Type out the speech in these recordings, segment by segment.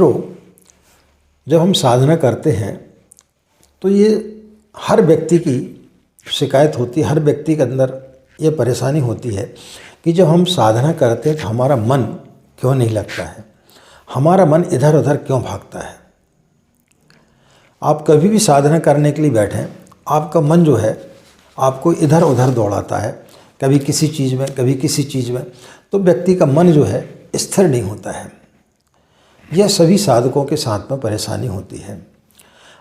मित्रों, जब हम साधना करते हैं तो ये हर व्यक्ति की शिकायत होती है, हर व्यक्ति के अंदर ये परेशानी होती है कि जब हम साधना करते हैं तो हमारा मन क्यों नहीं लगता है, हमारा मन इधर उधर क्यों भागता है। आप कभी भी साधना करने के लिए बैठें, आपका मन जो है आपको इधर उधर दौड़ाता है, कभी किसी चीज़ में कभी किसी चीज़ में, तो व्यक्ति का मन जो है स्थिर नहीं होता है। यह सभी साधकों के साथ में परेशानी होती है।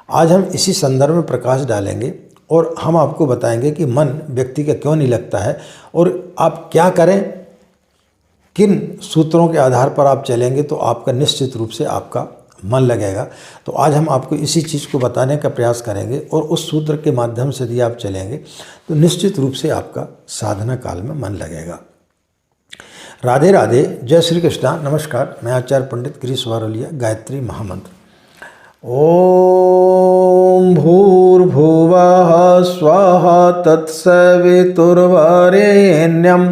आज हम इसी संदर्भ में प्रकाश डालेंगे और हम आपको बताएंगे कि मन व्यक्ति का क्यों नहीं लगता है और आप क्या करें, किन सूत्रों के आधार पर आप चलेंगे तो आपका निश्चित रूप से आपका मन लगेगा। तो आज हम आपको इसी चीज़ को बताने का प्रयास करेंगे और उस सूत्र के माध्यम से यदि आप चलेंगे तो निश्चित रूप से आपका साधना काल में मन लगेगा। राधे राधे, जय श्री कृष्णा। नमस्कार, मैं आचार्य पंडित गिरीश वारोलिया। गायत्री महामंत्र। ओम भूर्भुवः स्वः तत्सवितुर्वरेण्यं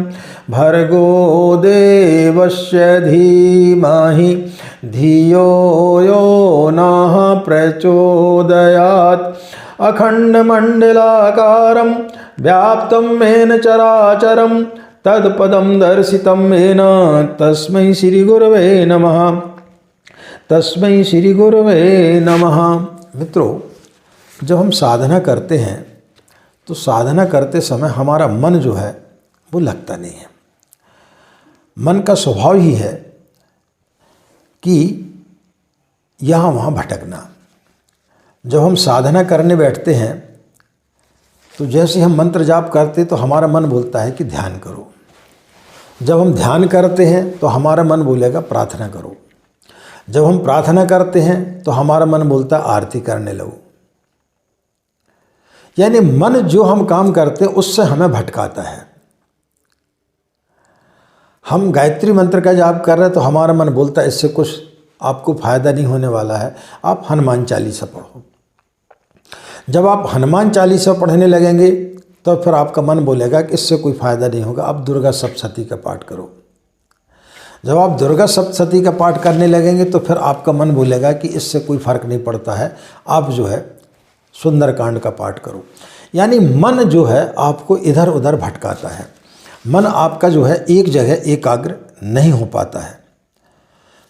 भर्गो देवस्य धीमहि धियो यो नः प्रचोदयात्। अखण्डमण्डलाकारं व्याप्तं येन चराचरं तत्पदं दर्शितं येन तस्मै श्रीगुरवे नमः। तस्मै श्री गुरवे नमः। मित्रों, जब हम साधना करते हैं तो साधना करते समय हमारा मन जो है वो लगता नहीं है। मन का स्वभाव ही है कि यहाँ वहाँ भटकना। जब हम साधना करने बैठते हैं तो जैसे हम मंत्र जाप करते तो हमारा मन बोलता है कि ध्यान करो। जब हम ध्यान करते हैं तो हमारा मन बोलेगा प्रार्थना करो। जब हम प्रार्थना करते हैं तो हमारा मन बोलता है आरती करने लगो। यानी मन जो हम काम करते हैं उससे हमें भटकाता है। हम गायत्री मंत्र का जाप कर रहे हैं तो हमारा मन बोलता है इससे कुछ आपको फायदा नहीं होने वाला है, आप हनुमान चालीसा पढ़ो। जब आप हनुमान चालीसा पढ़ने लगेंगे तो फिर आपका मन बोलेगा कि इससे कोई फायदा नहीं होगा, आप दुर्गा सप्तशती का पाठ करो। जब आप दुर्गा सप्तशती का पाठ करने लगेंगे तो फिर आपका मन बोलेगा कि इससे कोई फर्क नहीं पड़ता है, आप जो है सुंदरकांड का पाठ करो। यानी मन जो है आपको इधर उधर भटकाता है। मन आपका जो है एक जगह एकाग्र नहीं हो पाता है।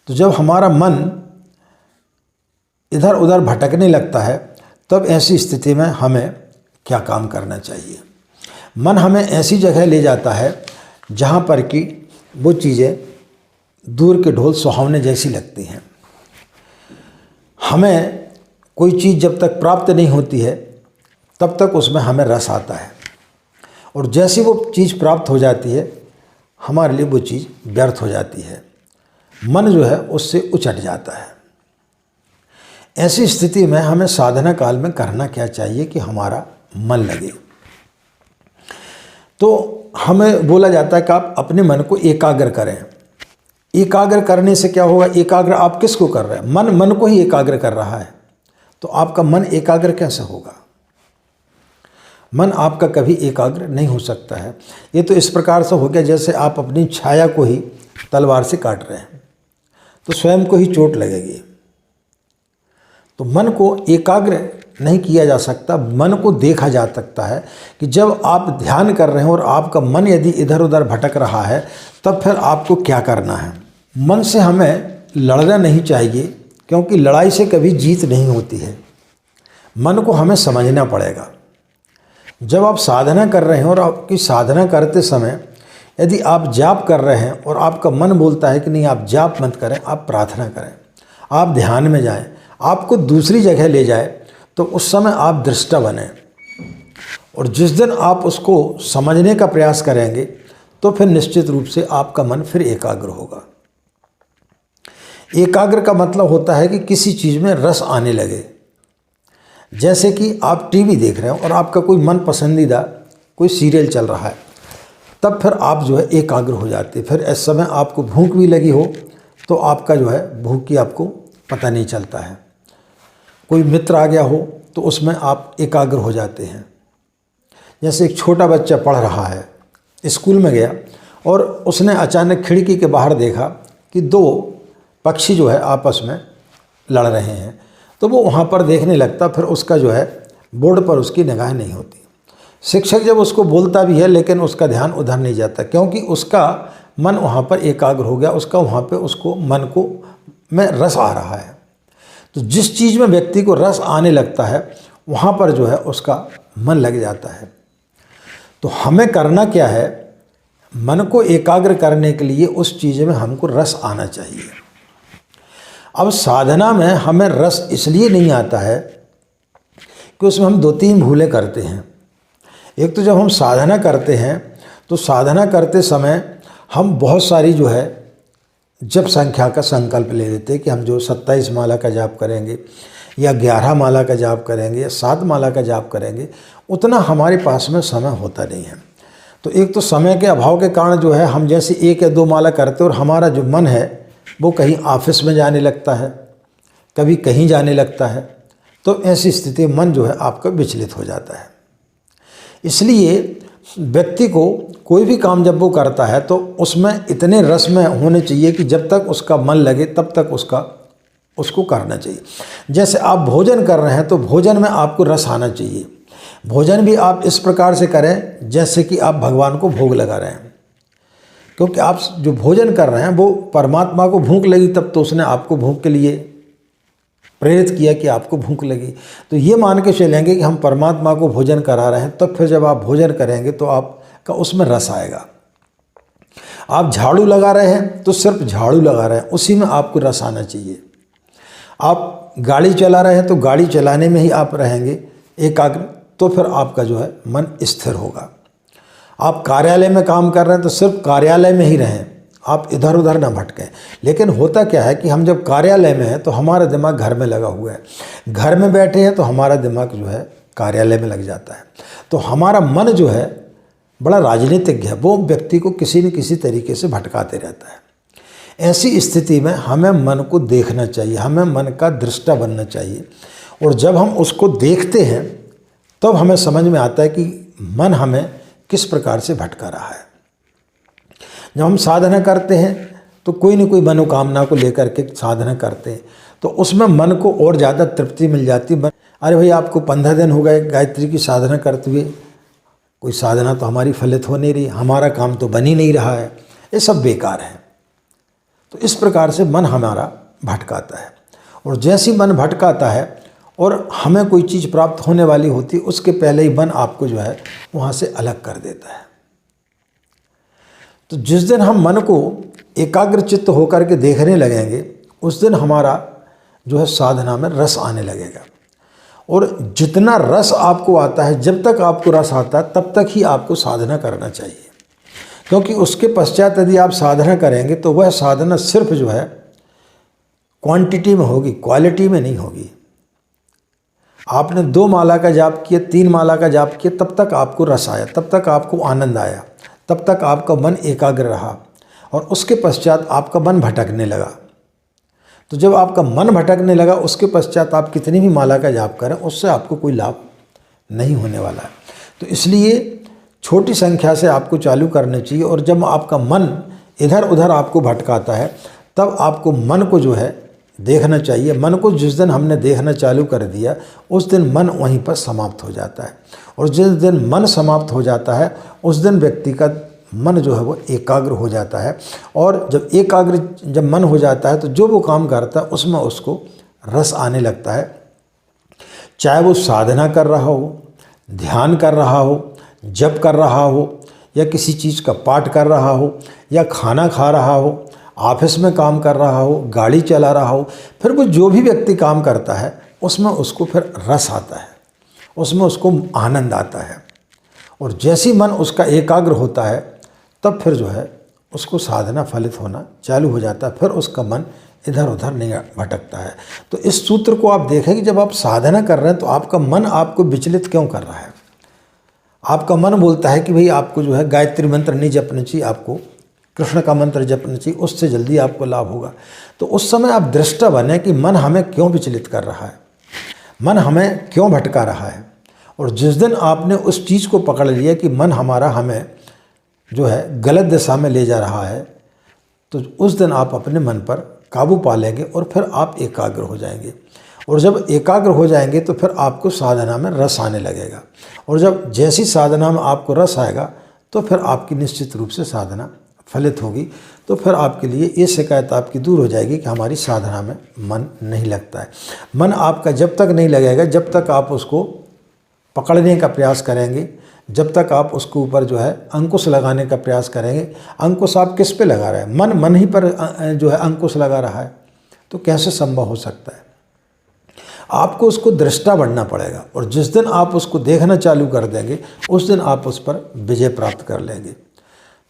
तो जब हमारा मन इधर उधर भटकने लगता है तब ऐसी स्थिति में हमें क्या काम करना चाहिए। मन हमें ऐसी जगह ले जाता है जहाँ पर कि वो चीज़ें दूर के ढोल सुहावने जैसी लगती हैं। हमें कोई चीज़ जब तक प्राप्त नहीं होती है तब तक उसमें हमें रस आता है, और जैसी वो चीज़ प्राप्त हो जाती है हमारे लिए वो चीज़ व्यर्थ हो जाती है। मन जो है उससे उचट जाता है। ऐसी स्थिति में हमें साधना काल में करना क्या चाहिए कि हमारा मन लगे। तो हमें बोला जाता है कि आप अपने मन को एकाग्र करें। एकाग्र करने से क्या होगा? एकाग्र आप किसको कर रहे हैं? मन को ही एकाग्र कर रहा है, तो आपका मन एकाग्र कैसे होगा? मन आपका कभी एकाग्र नहीं हो सकता है। ये तो इस प्रकार से हो गया जैसे आप अपनी छाया को ही तलवार से काट रहे हैं, तो स्वयं को ही चोट लगेगी। तो मन को एकाग्र नहीं किया जा सकता, मन को देखा जा सकता है कि जब आप ध्यान कर रहे हैं और आपका मन यदि इधर उधर भटक रहा है तब फिर आपको क्या करना है। मन से हमें लड़ना नहीं चाहिए, क्योंकि लड़ाई से कभी जीत नहीं होती है। मन को हमें समझना पड़ेगा। जब आप साधना कर रहे हैं और आपकी साधना करते समय यदि आप जाप कर रहे हैं और आपका मन बोलता है कि नहीं आप जाप मत करें, आप प्रार्थना करें, आप ध्यान में जाएं, आपको दूसरी जगह ले जाए, तो उस समय आप दृष्टा बने। और जिस दिन आप उसको समझने का प्रयास करेंगे तो फिर निश्चित रूप से आपका मन फिर एकाग्र होगा। एकाग्र का मतलब होता है कि किसी चीज़ में रस आने लगे। जैसे कि आप टीवी देख रहे हो और आपका कोई मन पसंदीदा कोई सीरियल चल रहा है, तब फिर आप जो है एकाग्र हो जाते हैं। फिर इस समय आपको भूख भी लगी हो तो आपका जो है भूख की आपको पता नहीं चलता है। कोई मित्र आ गया हो तो उसमें आप एकाग्र हो जाते हैं। जैसे एक छोटा बच्चा पढ़ रहा है, स्कूल में गया और उसने अचानक खिड़की के बाहर देखा कि दो पक्षी जो है आपस में लड़ रहे हैं, तो वो वहाँ पर देखने लगता, फिर उसका जो है बोर्ड पर उसकी निगाह नहीं होती। शिक्षक जब उसको बोलता भी है लेकिन उसका ध्यान उधर नहीं जाता, क्योंकि उसका मन वहाँ पर एकाग्र हो गया, उसका वहाँ पे उसको मन को में रस आ रहा है। तो जिस चीज़ में व्यक्ति को रस आने लगता है वहाँ पर जो है उसका मन लग जाता है। तो हमें करना क्या है, मन को एकाग्र करने के लिए उस चीज़ में हमको रस आना चाहिए। अब साधना में हमें रस इसलिए नहीं आता है कि उसमें हम 2-3 भूलें करते हैं। एक तो जब हम साधना करते हैं तो साधना करते समय हम बहुत सारी जो है जप संख्या का संकल्प ले लेते हैं कि हम जो 27 माला का जाप करेंगे या 11 माला का जाप करेंगे या 7 माला का जाप करेंगे, उतना हमारे पास में समय होता नहीं है। तो एक तो समय के अभाव के कारण जो है हम जैसे 1 या 2 माला करते हैं और हमारा जो मन है वो कहीं ऑफिस में जाने लगता है, कभी कहीं जाने लगता है, तो ऐसी स्थिति में मन जो है आपका विचलित हो जाता है। इसलिए व्यक्ति को कोई भी काम जब वो करता है तो उसमें इतने रस में होने चाहिए कि जब तक उसका मन लगे तब तक उसको करना चाहिए। जैसे आप भोजन कर रहे हैं तो भोजन में आपको रस आना चाहिए। भोजन भी आप इस प्रकार से करें जैसे कि आप भगवान को भोग लगा रहे हैं, क्योंकि आप जो भोजन कर रहे हैं वो परमात्मा को भूख लगी तब तो उसने आपको भूख के लिए प्रेरित किया कि आपको भूख लगी। तो ये मान के चलेंगे कि हम परमात्मा को भोजन करा रहे हैं, तब फिर जब आप भोजन करेंगे तो आपका उसमें रस आएगा। आप झाड़ू लगा रहे हैं तो सिर्फ झाड़ू लगा रहे हैं, उसी में आपको रस आना चाहिए। आप गाड़ी चला रहे हैं तो गाड़ी चलाने में ही आप रहेंगे एकाग्र, तो फिर आपका जो है मन स्थिर होगा। आप कार्यालय में काम कर रहे हैं तो सिर्फ कार्यालय में ही रहें, आप इधर उधर ना भटकें। लेकिन होता क्या है कि हम जब कार्यालय में हैं तो हमारा दिमाग घर में लगा हुआ है, घर में बैठे हैं तो हमारा दिमाग जो है कार्यालय में लग जाता है। तो हमारा मन जो है बड़ा राजनीतिज्ञ है, वो व्यक्ति को किसी न किसी तरीके से भटकाते रहता है। ऐसी स्थिति में हमें मन को देखना चाहिए, हमें मन का दृष्टा बनना चाहिए। और जब हम उसको देखते हैं तब हमें समझ में आता है कि मन हमें किस प्रकार से भटका रहा है। जब हम साधना करते हैं तो कोई न कोई मनोकामना को लेकर के साधना करते हैं, तो उसमें मन को और ज़्यादा तृप्ति मिल जाती है। अरे भाई आपको 15 दिन हो गए गायत्री की साधना करते हुए, कोई साधना तो हमारी फलित हो नहीं रही, हमारा काम तो बन ही नहीं रहा है, ये सब बेकार है। तो इस प्रकार से मन हमारा भटकाता है। और जैसे ही मन भटकाता है और हमें कोई चीज़ प्राप्त होने वाली होती है, उसके पहले ही मन आपको जो है वहाँ से अलग कर देता है। तो जिस दिन हम मन को एकाग्र चित्त होकर के देखने लगेंगे उस दिन हमारा जो है साधना में रस आने लगेगा। और जितना रस आपको आता है, जब तक आपको रस आता है तब तक ही आपको साधना करना चाहिए, क्योंकि उसके पश्चात यदि आप साधना करेंगे तो वह साधना सिर्फ जो है क्वांटिटी में होगी, क्वालिटी में नहीं होगी। आपने 2 माला का जाप किया, 3 माला का जाप किया, तब तक आपको रस आया, तब तक आपको आनंद आया, तब तक आपका मन एकाग्र रहा, और उसके पश्चात आपका मन भटकने लगा। तो जब आपका मन भटकने लगा उसके पश्चात आप कितनी भी माला का जाप करें उससे आपको कोई लाभ नहीं होने वाला है। तो इसलिए छोटी संख्या से आपको चालू करना चाहिए। और जब आपका मन इधर उधर आपको भटकाता है तब आपको मन को जो है देखना चाहिए। मन को जिस दिन हमने देखना चालू कर दिया उस दिन मन वहीं पर समाप्त हो जाता है। और जिस दिन मन समाप्त हो जाता है उस दिन व्यक्ति का मन जो है वो एकाग्र हो जाता है। और जब मन हो जाता है तो जो वो काम करता है उसमें उसको रस आने लगता है। चाहे वो साधना कर रहा हो, ध्यान कर रहा हो, जप कर रहा हो, या किसी चीज़ का पाठ कर रहा हो, या खाना खा रहा हो, ऑफिस में काम कर रहा हो, गाड़ी चला रहा हो, फिर वो जो भी व्यक्ति काम करता है उसमें उसको फिर रस आता है, उसमें उसको आनंद आता है। और जैसे ही मन उसका एकाग्र होता है तब फिर जो है उसको साधना फलित होना चालू हो जाता है, फिर उसका मन इधर उधर नहीं भटकता है। तो इस सूत्र को आप देखें कि जब आप साधना कर रहे हैं तो आपका मन आपको विचलित क्यों कर रहा है। आपका मन बोलता है कि भाई आपको जो है गायत्री मंत्र नहीं जपना चाहिए, आपको कृष्ण का मंत्र जपना चाहिए, उससे जल्दी आपको लाभ होगा। तो उस समय आप दृष्टा बने कि मन हमें क्यों विचलित कर रहा है, मन हमें क्यों भटका रहा है। और जिस दिन आपने उस चीज़ को पकड़ लिया कि मन हमारा हमें जो है गलत दिशा में ले जा रहा है, तो उस दिन आप अपने मन पर काबू पा लेंगे और फिर आप एकाग्र हो जाएंगे। और जब एकाग्र हो जाएंगे तो फिर आपको साधना में रस आने लगेगा, और जब जैसी साधना में आपको रस आएगा तो फिर आपकी निश्चित रूप से साधना फलित होगी। तो फिर आपके लिए ये शिकायत आपकी दूर हो जाएगी कि हमारी साधना में मन नहीं लगता है। मन आपका जब तक नहीं लगेगा, जब तक आप उसको पकड़ने का प्रयास करेंगे, जब तक आप उसके ऊपर जो है अंकुश लगाने का प्रयास करेंगे। अंकुश आप किस पे लगा रहे हैं? मन ही पर जो है अंकुश लगा रहा है, तो कैसे संभव हो सकता है? आपको उसको दृष्टा बनना पड़ेगा, और जिस दिन आप उसको देखना चालू कर देंगे उस दिन आप उस पर विजय प्राप्त कर लेंगे।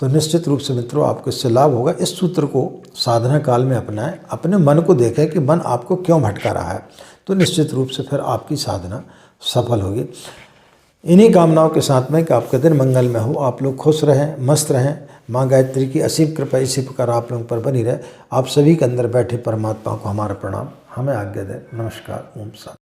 तो निश्चित रूप से मित्रों आपको इससे लाभ होगा। इस सूत्र को साधना काल में अपनाएं, अपने मन को देखें कि मन आपको क्यों भटका रहा है, तो निश्चित रूप से फिर आपकी साधना सफल होगी। इन्हीं कामनाओं के साथ में कि आपका दिन मंगल में हो, आप लोग खुश रहें, मस्त रहें। माँ गायत्री की असीम कृपा इसी प्रकार आप लोगों पर बनी रहे। आप सभी के अंदर बैठे परमात्मा को हमारा प्रणाम, हमें आज्ञा दें। नमस्कार। ओम शांति।